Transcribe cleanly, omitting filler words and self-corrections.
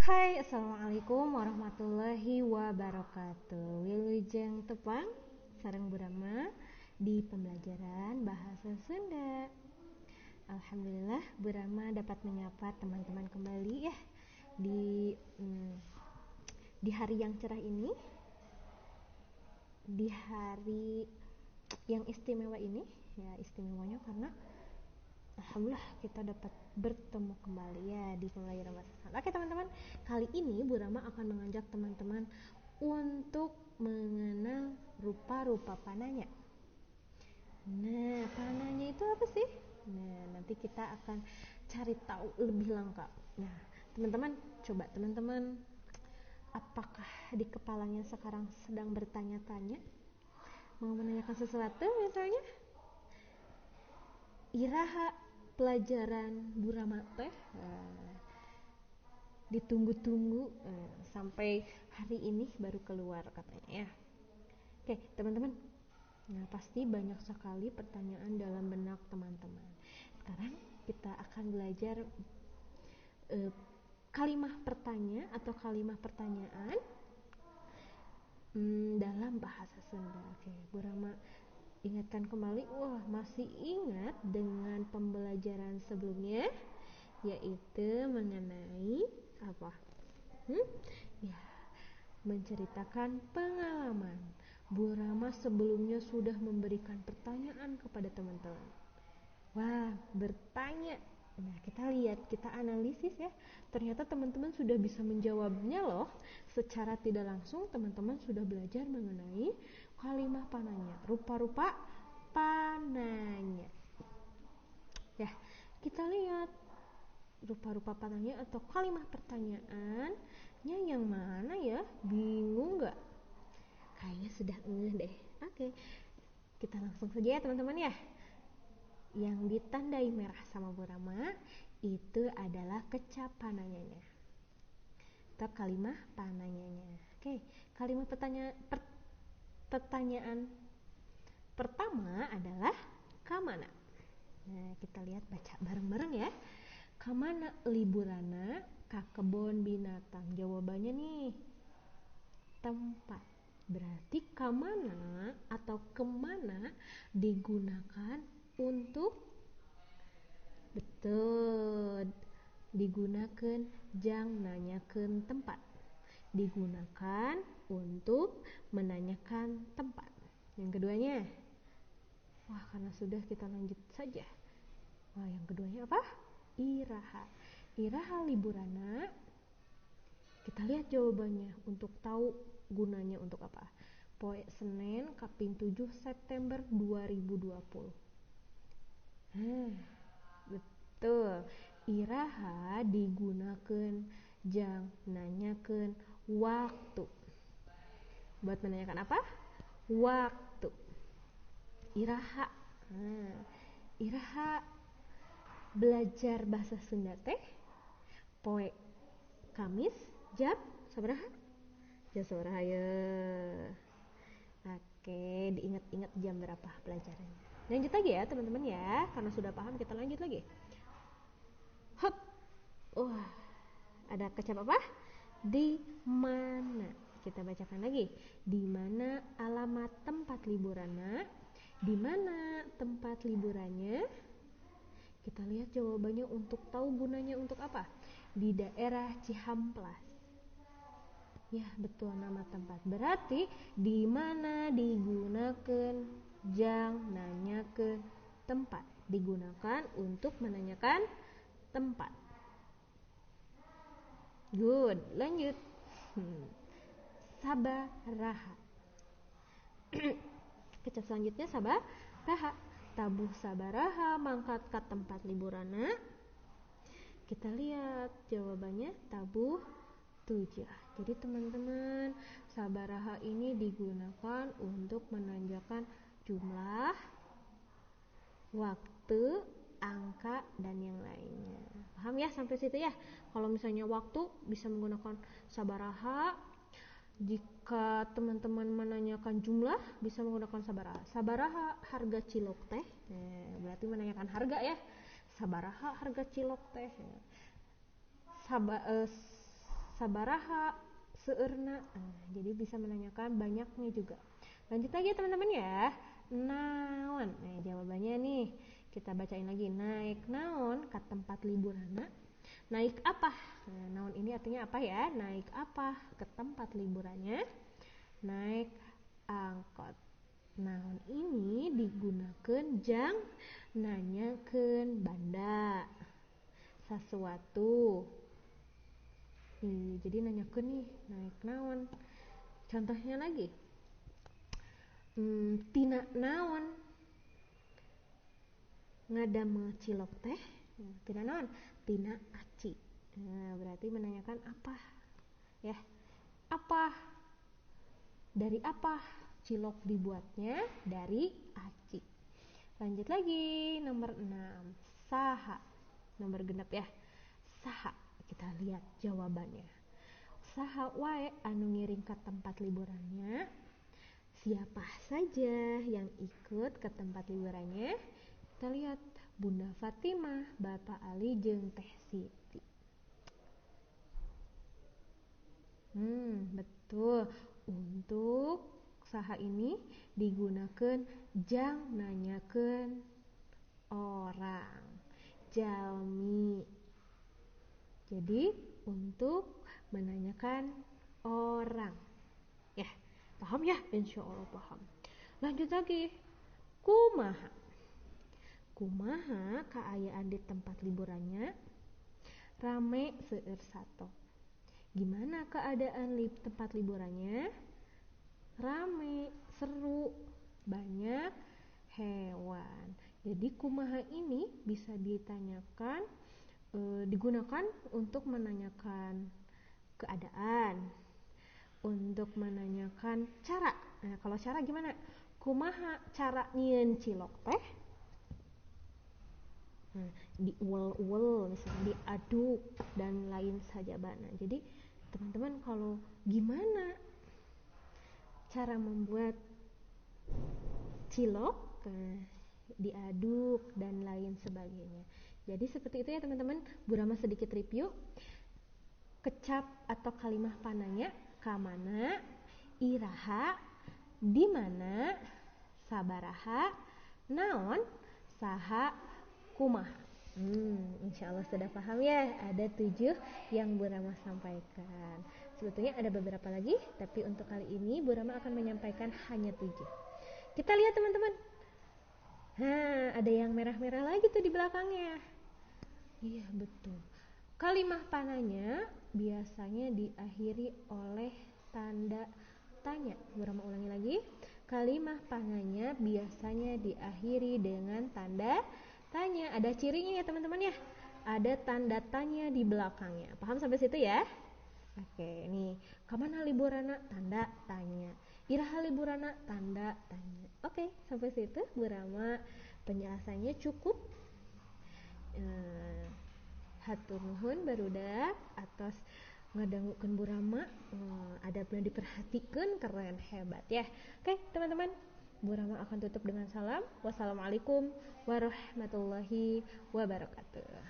Hai, Assalamualaikum warahmatullahi wabarakatuh. Wilujeng tepang sareng Burama di pembelajaran bahasa Sunda. Alhamdulillah Burama dapat menyapa teman-teman kembali ya di di hari yang cerah ini, di hari yang istimewa ini. Ya, istimewanya karena alhamdulillah kita dapat bertemu kembali ya di pembelajaran bahasa Sunda. Oke teman-teman, kali ini Bu Rama akan mengajak teman-teman untuk mengenal rupa-rupa pananya. Nah, pananya itu apa sih? Nah, nanti kita akan cari tahu lebih lengkap. Nah, teman-teman, coba teman-teman, apakah di kepalanya sekarang sedang bertanya-tanya? Mau menanyakan sesuatu misalnya? Iraha pelajaran Burama teh ditunggu-tunggu sampai hari ini baru keluar katanya ya. Oke teman-teman, nah pasti banyak sekali pertanyaan dalam benak teman-teman. Sekarang kita akan belajar kalimah pertanyaan atau kalimah pertanyaan dalam bahasa Sunda. Oke, Burama ingatkan kembali, masih ingat dengan pembelajaran sebelumnya, yaitu mengenai apa? Ya, menceritakan pengalaman. Bu Rama sebelumnya sudah memberikan pertanyaan kepada teman-teman. Wah, bertanya. Nah, kita lihat, kita analisis ya. Ternyata teman-teman sudah bisa menjawabnya loh. Secara tidak langsung teman-teman sudah belajar mengenai kalimah pananya, rupa-rupa pananya. Ya, kita lihat rupa-rupa pananya atau kalimah pertanyaannya yang mana ya? Bingung nggak? Kayaknya sudah ngeh deh. Oke, kita langsung saja ya teman-teman ya. Yang ditandai merah sama Bu Rama itu adalah kecap pananyanya atau kalimah pananyanya. Oke, kalimah pertanyaan pertama adalah kamana. Nah, kita lihat baca bareng-bareng ya. Kamana liburana ka kebon binatang? Jawabannya nih tempat. Berarti kamana atau kemana digunakan untuk betul digunakan jang nanyakeun tempat. Digunakan untuk menanyakan tempat. Yang keduanya, karena sudah kita lanjut saja. Yang keduanya apa? Iraha. Iraha liburana. Kita lihat jawabannya untuk tahu gunanya untuk apa. Poe Senin kaping 7 September 2020. Betul. Iraha digunakan jang nanyakeun waktu. Buat menanyakan apa? Waktu. Iraha. Iraha belajar bahasa Sunda teh poe Kamis jam sabaraha? Jam sabaraha ya. Oke, diingat-ingat jam berapa pelajarannya. Lanjut lagi ya teman-teman ya, karena sudah paham kita lanjut lagi. Hop. Ada kecap apa? Di mana? Kita bacakan lagi. Di mana alamat tempat liburanna? Di mana tempat liburannya? Kita lihat jawabannya untuk tahu gunanya untuk apa. Di daerah Cihamplas. Ya, betul nama tempat. Berarti di mana digunakan jang nanyakeun tempat. Digunakan untuk menanyakan tempat. Good, lanjut. Sabaraha. Kecap selanjutnya sabaraha. Tabuh sabaraha mangkat ke tempat liburanna? Kita lihat jawabannya tabuh 7. Jadi teman-teman, sabaraha ini digunakan untuk menanyakan jumlah, waktu, angka, dan yang lainnya. Paham ya sampai situ ya? Kalau misalnya waktu bisa menggunakan sabaraha. Jika teman-teman menanyakan jumlah bisa menggunakan sabaraha. Sabaraha harga cilok teh? Berarti menanyakan harga ya. Sabaraha harga cilok teh? sabaraha seurna. Jadi bisa menanyakan banyaknya juga. Lanjut lagi ya teman-teman ya. Naon. Nah, jawabannya nih. Kita bacain lagi. Naik naon ke tempat liburanna? Naik apa? Nah, naon ini artinya apa ya? Naik apa ke tempat liburannya? Naik angkot. Naon ini digunakan jang nanyakeun banda sesuatu. Jadi nanyakeun nih, naik naon? Contohnya lagi. Tina naon ngadamel cilok teh? Tina naon? Tina aci. Nah, berarti menanyakan apa? Ya, apa? Dari apa cilok dibuatnya? Dari aci. Lanjut lagi, nomor 6. Saha. Nomor genep ya. Saha. Kita lihat jawabannya. Saha wae anu ngiring ke tempat liburannya? Siapa saja yang ikut ke tempat liburannya? Kita lihat Bunda Fatimah, Bapak Ali, jeung Teh Siti. Betul. Untuk saha ini digunakan jang nanyakeun orang, jalmi. Jadi untuk menanyakan orang. Ya, paham ya? Insya Allah paham. Lanjut lagi. Kumaha. Kumaha kaayaan di tempat liburannya? Rame seueur sato. Gimana keadaan tempat liburannya? Rame, seru, banyak hewan. Jadi kumaha ini bisa ditanyakan, digunakan untuk menanyakan keadaan, untuk menanyakan cara. Nah, kalau cara gimana? Kumaha cara nyieun cilok teh? Diuel-uel, misalnya diaduk dan lain sajabana. Jadi teman-teman, kalau gimana cara membuat cilok, diaduk dan lain sebagainya. Jadi seperti itu ya teman-teman. Bu Rama sedikit review. Kecap atau kalimah pananya kamana, iraha, dimana, sabaraha, naon, saha, kumaha. Insya Allah sudah paham ya. Ada 7 yang Bu Rama sampaikan. Sebetulnya ada beberapa lagi, tapi untuk kali ini Bu Rama akan menyampaikan hanya 7. Kita lihat teman-teman. Ada yang merah-merah lagi tuh di belakangnya. Iya betul. Kalimah pananya biasanya diakhiri oleh tanda tanya. Bu Rama ulangi lagi. Kalimah pananya biasanya diakhiri dengan tanda tanya. Ada cirinya ya teman-teman ya. Ada tanda tanya di belakangnya. Paham sampai situ ya? Oke, nih. Kamana liburana? Tanda tanya. Iraha liburana? Tanda tanya. Oke, sampai situ Bu Rama penjelasannya cukup. Hatur nuhun barudak atas ngadangukeun Bu Rama. Adabna diperhatikeun, keren, hebat ya. Oke, teman-teman. Bu Rama akan tutup dengan salam. Wassalamualaikum warahmatullahi wabarakatuh.